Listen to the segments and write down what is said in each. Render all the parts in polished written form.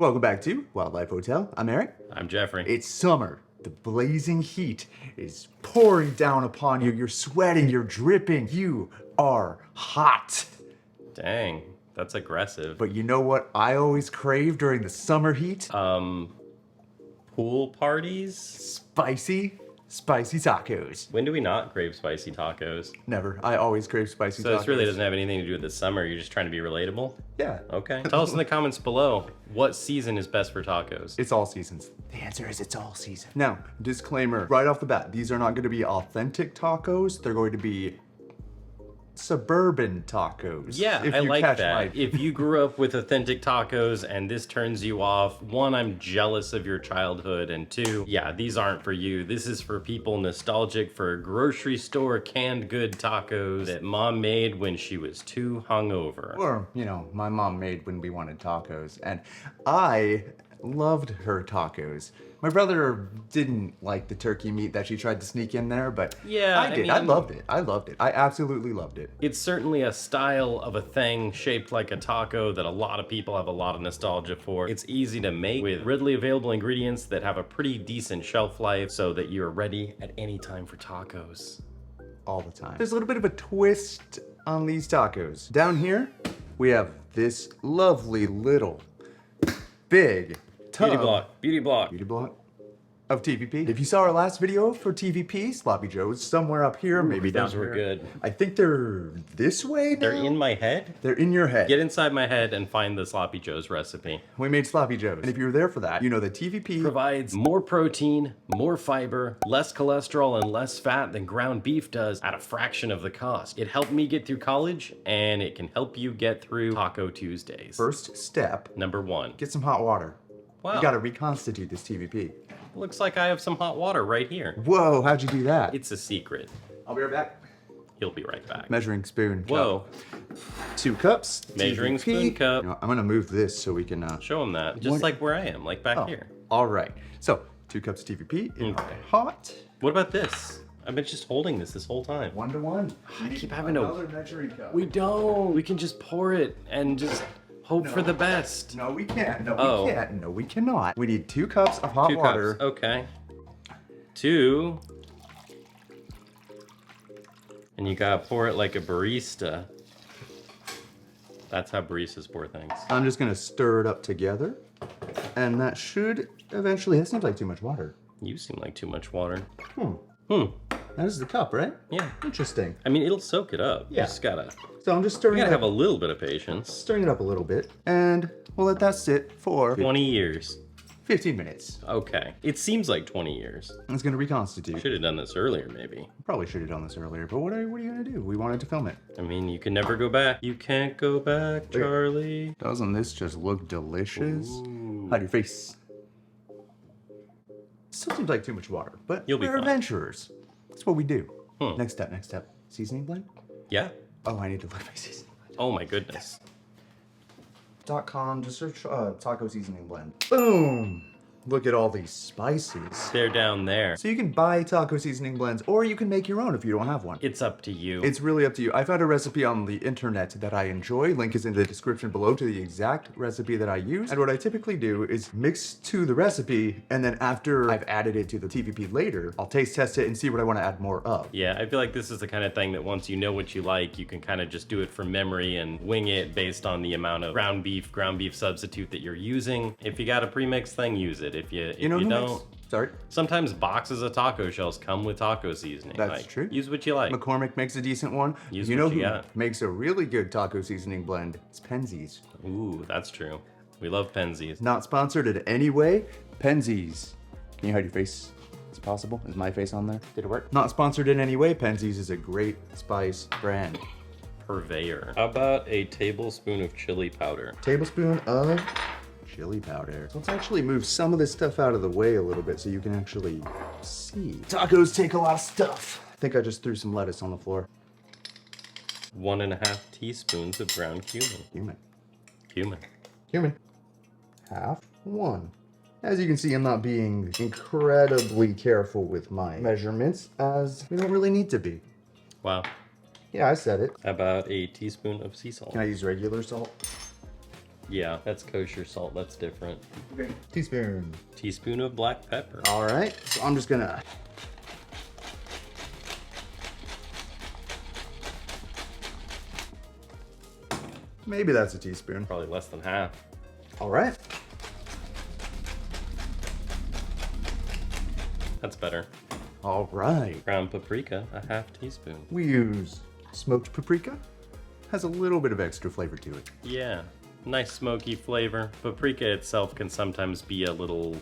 Welcome back to Wildlife Hotel. I'm Eric. I'm Geoffrey. It's summer. The blazing heat is pouring down upon you. You're sweating, you're dripping. You are hot. Dang, that's aggressive. But you know what I always crave during the summer heat? Pool parties? Spicy tacos. When do we not crave spicy tacos? Never. I always crave spicy tacos. So this really doesn't have anything to do with the summer, you're just trying to be relatable? Yeah. Okay. Tell us in the comments below, what season is best for tacos? It's all seasons. The answer is it's all season. Now, disclaimer, right off the bat, these are not going to be authentic tacos. They're going to be suburban tacos. Yeah, I like that. If you grew up with authentic tacos and this turns you off, one, I'm jealous of your childhood, and two, yeah, these aren't for you. This is for people nostalgic for grocery store canned good tacos that mom made when she was too hungover. Or, you know, my mom made when we wanted tacos, and I loved her tacos. My brother didn't like the turkey meat that she tried to sneak in there, but yeah, I did. I loved it. I loved it. I absolutely loved it. It's certainly a style of a thing shaped like a taco that a lot of people have a lot of nostalgia for. It's easy to make with readily available ingredients that have a pretty decent shelf life so that you're ready at any time for tacos. All the time. There's a little bit of a twist on these tacos. Down here, we have this lovely little big tub. Beauty block Of TVP. If you saw our last video for TVP, Sloppy Joe's somewhere up here, maybe down those were here. good. I think they're this way now? They're in my head? They're in your head. Get inside my head and find the Sloppy Joe's recipe. We made Sloppy Joe's. And if you were there for that, you know that TVP provides more protein, more fiber, less cholesterol, and less fat than ground beef does at a fraction of the cost. It helped me get through college, and it can help you get through Taco Tuesdays. First step, number one, get some hot water. Wow. You gotta reconstitute this TVP. Looks like I have some hot water right here. Whoa, how'd you do that? It's a secret. I'll be right back. He'll be right back. Measuring spoon. Whoa. Cup. 2 cups. Measuring TVP. spoon cup. You know, I'm gonna move this so we can show him that. Just like where I am, like back here. All right. So 2 cups of TVP in hot. What about this? I've been just holding this whole time. 1 to 1. I keep having another measuring cup. We don't. We can just pour it and just hope for the best. No, we can't. No, we can't. No, we cannot. We need 2 cups of hot 2 water. Cups. Okay. 2. And you gotta pour it like a barista. That's how baristas pour things. I'm just gonna stir it up together. And that should eventually, that seems like too much water. You seem like too much water. That is the cup, right? Yeah. Interesting. I mean, it'll soak it up. Yeah. You just gotta... So I'm just stirring You it gotta up. have a little bit of patience. Stirring it up a little bit. And we'll let that sit for 20 years. 15 minutes. Okay. It seems like 20 years. It's gonna reconstitute. Should have done this earlier, maybe. Probably should have done this earlier, but what are you gonna do? We wanted to film it. I mean, you can never go back. You can't go back, Charlie. Doesn't this just look delicious? Ooh. Hide your face. Still seems like too much water, but You'll be we're fine. adventurers. That's what we do. Next step. Seasoning blend? Yeah? Oh, I need to look at my seasoning blend. Oh my goodness. .com, just search taco seasoning blend. Boom! Look at all these spices. They're down there. So you can buy taco seasoning blends, or you can make your own if you don't have one. It's up to you. It's really up to you. I found a recipe on the internet that I enjoy. Link is in the description below to the exact recipe that I use. And what I typically do is mix to the recipe, and then after I've added it to the TVP later, I'll taste test it and see what I want to add more of. Yeah, I feel like this is the kind of thing that once you know what you like, you can kind of just do it from memory and wing it based on the amount of ground beef substitute that you're using. If you got a pre-mixed thing, use it. If you don't, sorry. Sometimes boxes of taco shells come with taco seasoning. That's true. Use what you like. McCormick makes a decent one. Use you know what you who got. makes a really good taco seasoning blend? It's Penzeys. Ooh, that's true. We love Penzeys. Not sponsored in any way. Penzeys. Can you hide your face? It's possible. Is my face on there? Did it work? Not sponsored in any way. Penzeys is a great spice brand. Purveyor. How about a tablespoon of chili powder? Tablespoon of chili powder. So let's actually move some of this stuff out of the way a little bit so you can actually see. Tacos take a lot of stuff. I think I just threw some lettuce on the floor. 1.5 teaspoons of ground cumin. Cumin. Half. 1. As you can see, I'm not being incredibly careful with my measurements, as we don't really need to be. Wow. Yeah, I said it. How about a teaspoon of sea salt? Can I use regular salt? Yeah, that's kosher salt. That's different. Okay. Teaspoon. Teaspoon of black pepper. All right, so I'm just gonna. Maybe that's a teaspoon. Probably less than half. All right. That's better. All right. Ground paprika, a half teaspoon. We use smoked paprika. Has a little bit of extra flavor to it. Yeah, nice smoky flavor. Paprika itself can sometimes be a little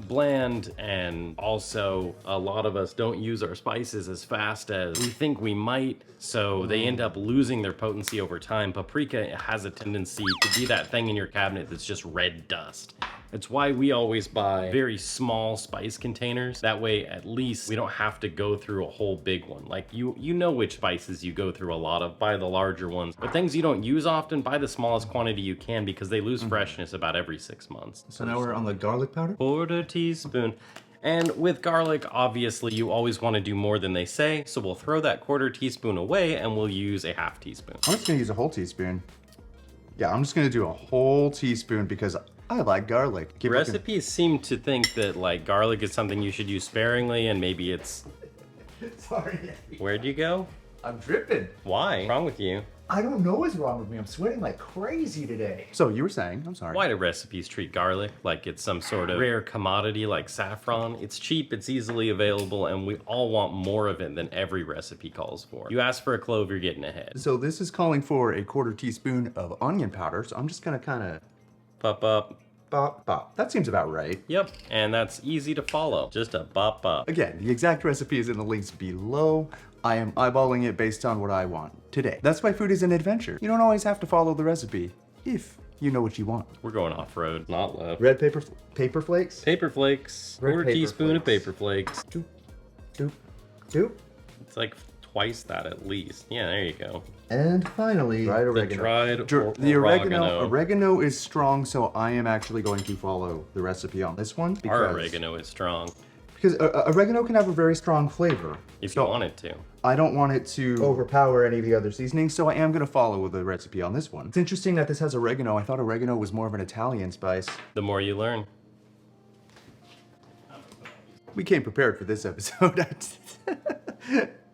bland, and also a lot of us don't use our spices as fast as we think we might, so they end up losing their potency over time. Paprika has a tendency to be that thing in your cabinet that's just red dust. It's why we always buy very small spice containers. That way, at least we don't have to go through a whole big one. Like you know which spices you go through a lot of, buy the larger ones. But things you don't use often, buy the smallest quantity you can because they lose freshness about every 6 months. So now we're on the garlic powder. Quarter teaspoon. And with garlic, obviously you always want to do more than they say. So we'll throw that quarter teaspoon away and we'll use a half teaspoon. I'm just gonna use a whole teaspoon. Yeah, I'm just gonna do a whole teaspoon because I like garlic. Keep looking. Recipes seem to think that like garlic is something you should use sparingly, and maybe it's... Sorry. Where'd you go? I'm dripping. Why? What's wrong with you? I don't know what's wrong with me. I'm sweating like crazy today. So you were saying, I'm sorry. Why do recipes treat garlic like it's some sort of rare commodity like saffron? It's cheap, it's easily available, and we all want more of it than every recipe calls for. You ask for a clove, you're getting ahead. So this is calling for a quarter teaspoon of onion powder. So I'm just gonna kind of Pop up. bop, bop. That seems about right. Yep, and that's easy to follow. Just a bop up. Again, the exact recipe is in the links below. I am eyeballing it based on what I want today. That's why food is an adventure. You don't always have to follow the recipe if you know what you want. We're going off-road, not left. Red paper flakes. Paper flakes. Red Quarter paper teaspoon of flakes. paper flakes. Doop, doop, doop. It's like twice that at least. Yeah, there you go. And finally, dried The oregano. dried The oregano is strong, so I am actually going to follow the recipe on this one. Our oregano is strong, Because oregano can have a very strong flavor. if you want it to. I don't want it to overpower any of the other seasonings, so I am going to follow the recipe on this one. It's interesting that this has oregano. I thought oregano was more of an Italian spice. The more you learn. We came prepared for this episode.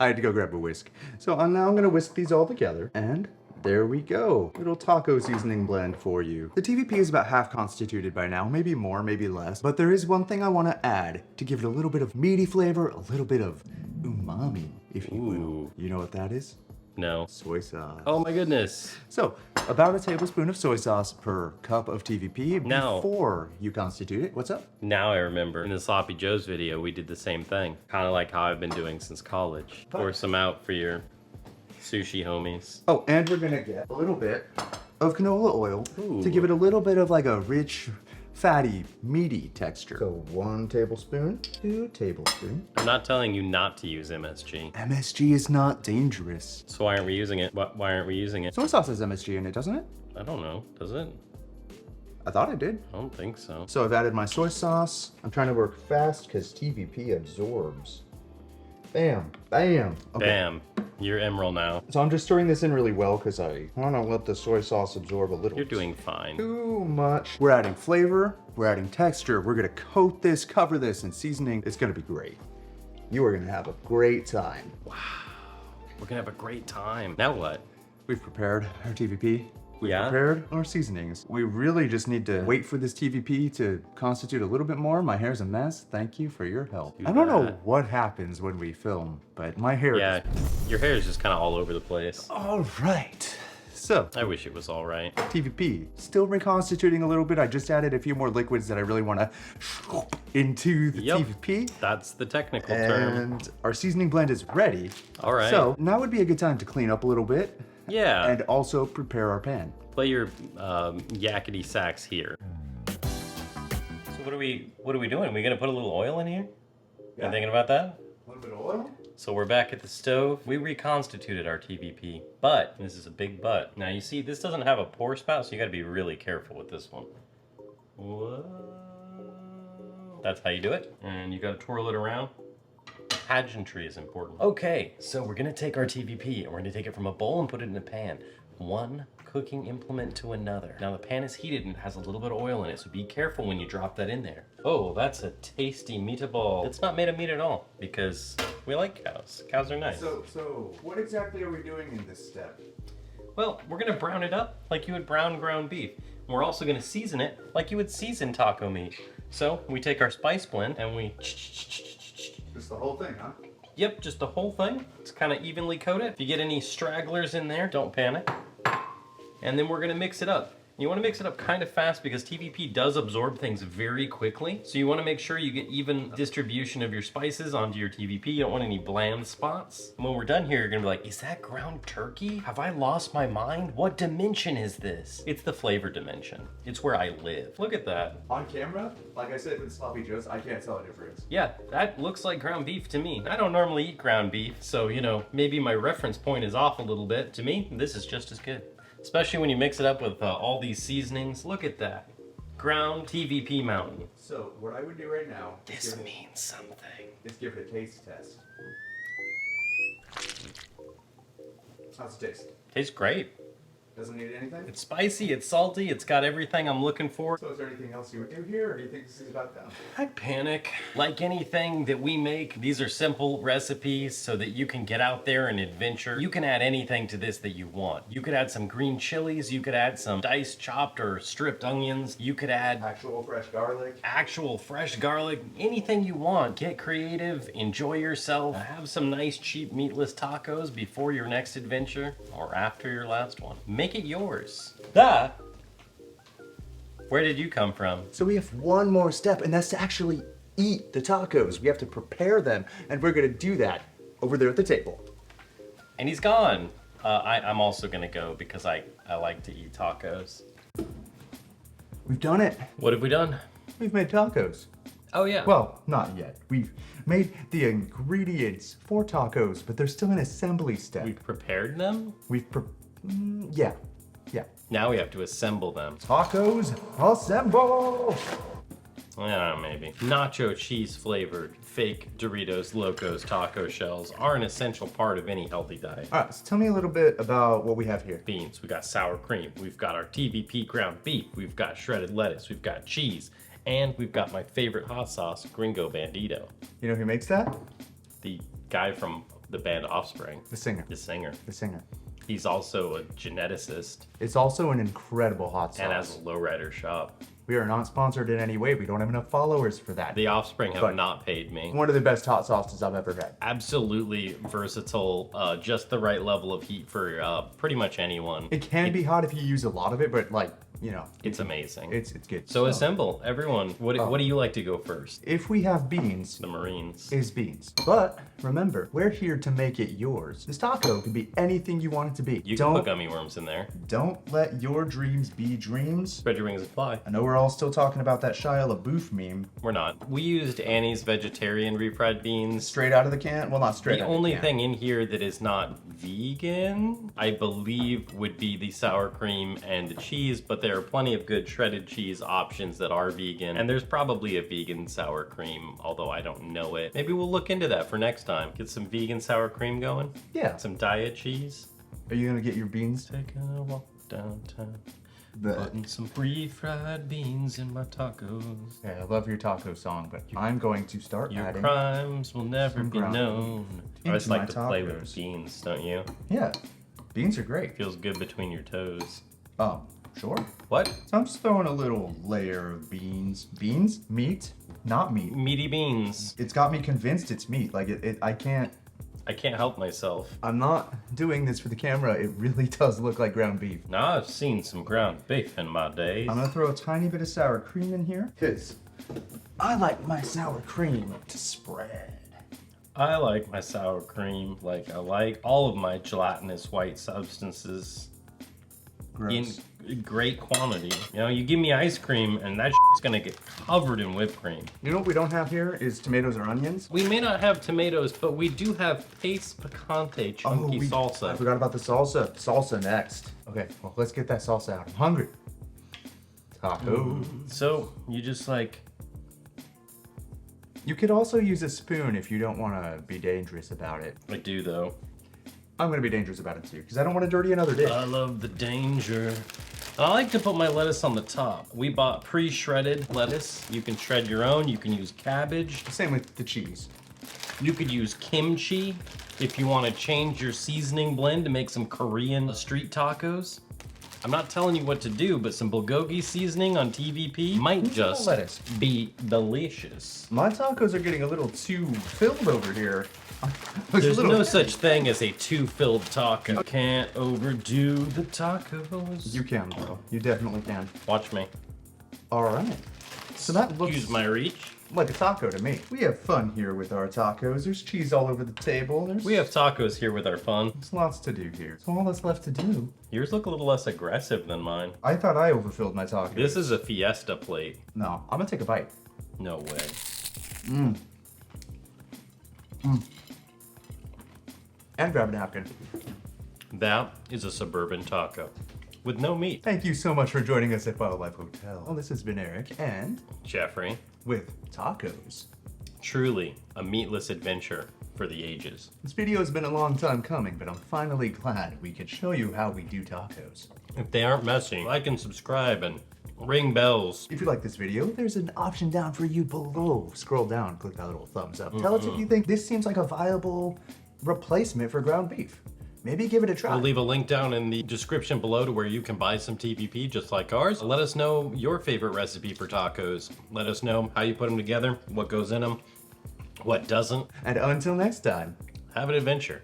I had to go grab a whisk. So now I'm going to whisk these all together, and there we go. Little taco seasoning blend for you. The TVP is about half constituted by now, maybe more, maybe less, but there is one thing I want to add to give it a little bit of meaty flavor, a little bit of umami, if you will. Ooh. You know what that is? No. Soy sauce. Oh my goodness. So, about a tablespoon of soy sauce per cup of TVP Now- before you constitute it. What's up? Now I remember. In the Sloppy Joe's video, we did the same thing. Kind of like how I've been doing since college. Pour some out for your sushi homies. Oh, and we're gonna get a little bit of canola oil Ooh. to give it a little bit of like a rich, fatty, meaty texture. So 1 tablespoon, 2 tablespoons. I'm not telling you not to use MSG. MSG is not dangerous. So why aren't we using it? Why aren't we using it? Soy sauce has MSG in it, doesn't it? I don't know. Does it? I thought it did. I don't think so. So I've added my soy sauce. I'm trying to work fast because TVP absorbs. Bam, bam. Okay. Bam. You're Emerald now. So I'm just stirring this in really well because I want to let the soy sauce absorb a little. You're doing fine. Too much. We're adding flavor, we're adding texture, we're gonna coat this, cover this in seasoning. It's gonna be great. You are gonna have a great time. We're gonna have a great time. Now what? We've prepared our TVP. We've Yeah? prepared our seasonings. We really just need to wait for this TVP to constitute a little bit more. My hair's a mess. Thank you for your help. I don't know that. what happens when we film, but my hair Yeah, is... your hair is just kind of all over the place. All right. So, I wish it was all right. TVP, still reconstituting a little bit. I just added a few more liquids that I really want to into the Yep. TVP. That's the technical term. And our seasoning blend is ready. All right. So now would be a good time to clean up a little bit Yeah. and also prepare our pan. Play your yakety sax here. So what are we doing? Are we gonna put a little oil in here? Yeah. You thinking about that? A little bit of oil. So we're back at the stove. We reconstituted our TVP, but this is a big but. Now you see, this doesn't have a pour spout, so you got to be really careful with this one. Whoa. That's how you do it, and you got to twirl it around. Pageantry is important. Okay, so we're gonna take our TVP and we're gonna take it from a bowl and put it in a pan. one cooking implement to another. Now the pan is heated and has a little bit of oil in it, so be careful when you drop that in there. Oh, that's a tasty meatball. It's not made of meat at all because we like cows. Cows are nice. So what exactly are we doing in this step? Well, we're gonna brown it up like you would brown ground beef. We're also gonna season it like you would season taco meat. So we take our spice blend and we Just the whole thing, huh? Yep, just the whole thing. It's kind of evenly coated. If you get any stragglers in there, don't panic. And then we're gonna mix it up. You wanna mix it up kind of fast because TVP does absorb things very quickly. So you wanna make sure you get even distribution of your spices onto your TVP. You don't want any bland spots. And when we're done here, you're gonna be like, is that ground turkey? Have I lost my mind? What dimension is this? It's the flavor dimension. It's where I live. Look at that. On camera, like I said with Sloppy Joe's, I can't tell a difference. Yeah, that looks like ground beef to me. I don't normally eat ground beef, so you know, maybe my reference point is off a little bit. To me, this is just as good. Especially when you mix it up with all these seasonings. Look at that. Ground TVP mountain. So what I would do right now This means something. is give it a taste test. How's it taste? Tastes great. Doesn't need anything? It's spicy, it's salty, it's got everything I'm looking for. So is there anything else you would do here, or do you think this is about done? I'd panic. Like anything that we make, these are simple recipes so that you can get out there and adventure. You can add anything to this that you want. You could add some green chilies, you could add some diced, chopped, or stripped onions. You could add Actual fresh garlic. actual fresh garlic, anything you want. Get creative, enjoy yourself, have some nice cheap meatless tacos before your next adventure or after your last one. Make it yours. Where did you come from? So we have one more step, and that's to actually eat the tacos. We have to prepare them, and we're gonna do that over there at the table. And he's gone. I'm also gonna go because I like to eat tacos. We've done it. What have we done? We've made tacos. Oh yeah. Well, not yet. We've made the ingredients for tacos, but they're still an assembly step. We've prepared them? Yeah. Now we have to assemble them. Tacos, assemble! Yeah, maybe. Nacho cheese flavored fake Doritos Locos taco shells are an essential part of any healthy diet. All right, so tell me a little bit about what we have here. Beans, we got sour cream, we've got our TVP ground beef, we've got shredded lettuce, we've got cheese, and we've got my favorite hot sauce, Gringo Bandito. You know who makes that? The guy from the band Offspring. The singer. The singer. The singer. He's also a geneticist It's also an incredible hot sauce. and has a lowrider shop. We are not sponsored in any way. We don't have enough followers for that. The Offspring have But- not paid me. One of the best hot sauces I've ever had. Absolutely versatile, just the right level of heat for pretty much anyone. It can be hot if you use a lot of it, but like, you know, It's amazing. it's good. So assemble, everyone. What do you like to go first? If we have beans, The Marines. is beans. But remember, we're here to make it yours. This taco can be anything you want it to be. You can put gummy worms in there. Don't let your dreams be dreams. Spread your wings and fly. I know we're all still talking about that Shia LaBeouf meme. We're not. We used Annie's vegetarian refried beans. Straight out of the can? Well, not straight The out of the only can. thing in here that is not vegan, I believe, would be the sour cream and the cheese, but there are plenty of good shredded cheese options that are vegan, and there's probably a vegan sour cream, although I don't know it. Maybe we'll look into that for next time. Get some vegan sour cream going. Yeah. Some diet cheese. Are you gonna get your beans? Taking a walk downtown. The, Putting some refried beans in my tacos. yeah, I love your taco song, but I'm going to start Your adding. crimes will never some be ground known. I into just like my to play with tacos. the beans, don't you? Yeah, beans are great. Feels good between your toes. Oh, sure. What? So I'm just throwing a little layer of beans. Beans? Meat? Not meat. Meaty beans. It's got me convinced it's meat. Like, I can't help myself. I'm not doing this for the camera. It really does look like ground beef. Now I've seen some ground beef in my days. I'm gonna throw a tiny bit of sour cream in here, because I like my sour cream to spread. I like my sour cream like I like all of my gelatinous white substances Gross. in great quantity. You know, you give me ice cream and that shit's gonna get covered in whipped cream. You know what we don't have here is tomatoes or onions. We may not have tomatoes, but we do have paste picante chunky I salsa. forgot about the salsa. Salsa next. Okay, well, let's get that salsa out. I'm hungry. Taco. So you just like, You could also use a spoon if you don't want to be dangerous about it. I do though. I'm gonna be dangerous about it too, because I don't want to dirty another dish. I love the danger. I like to put my lettuce on the top. We bought pre-shredded lettuce. You can shred your own. You can use cabbage. Same with the cheese. You could use kimchi if you want to change your seasoning blend to make some Korean street tacos. I'm not telling you what to do, but some bulgogi seasoning on TVP might just lettuce? be delicious. My tacos are getting a little too filled over here. There's no such thing as a too-filled taco. Can't overdo the tacos. You can, bro. You definitely can. Watch me. All right. So that looks Use my reach. like a taco to me. We have fun here with our tacos. There's cheese all over the table. We have tacos here with our fun. There's lots to do here. So all that's left to do. Yours look a little less aggressive than mine. I thought I overfilled my tacos. This is a fiesta plate. No, I'm gonna take a bite. No way. And grab a napkin. That is a suburban taco with no meat. Thank you so much for joining us at Wildlife Hotel. Well, this has been Eric and Geoffrey, with tacos. truly a meatless adventure for the ages. This video has been a long time coming, but I'm finally glad we could show you how we do tacos. If they aren't messy, like and subscribe and ring bells. If you like this video, there's an option down for you below. Scroll down, click that little thumbs up. Tell us if you think this seems like a viable replacement for ground beef. Maybe give it a try. We'll leave a link down in the description below to where you can buy some TVP just like ours. Let us know your favorite recipe for tacos. Let us know how you put them together, what goes in them, what doesn't. And until next time. Have an adventure.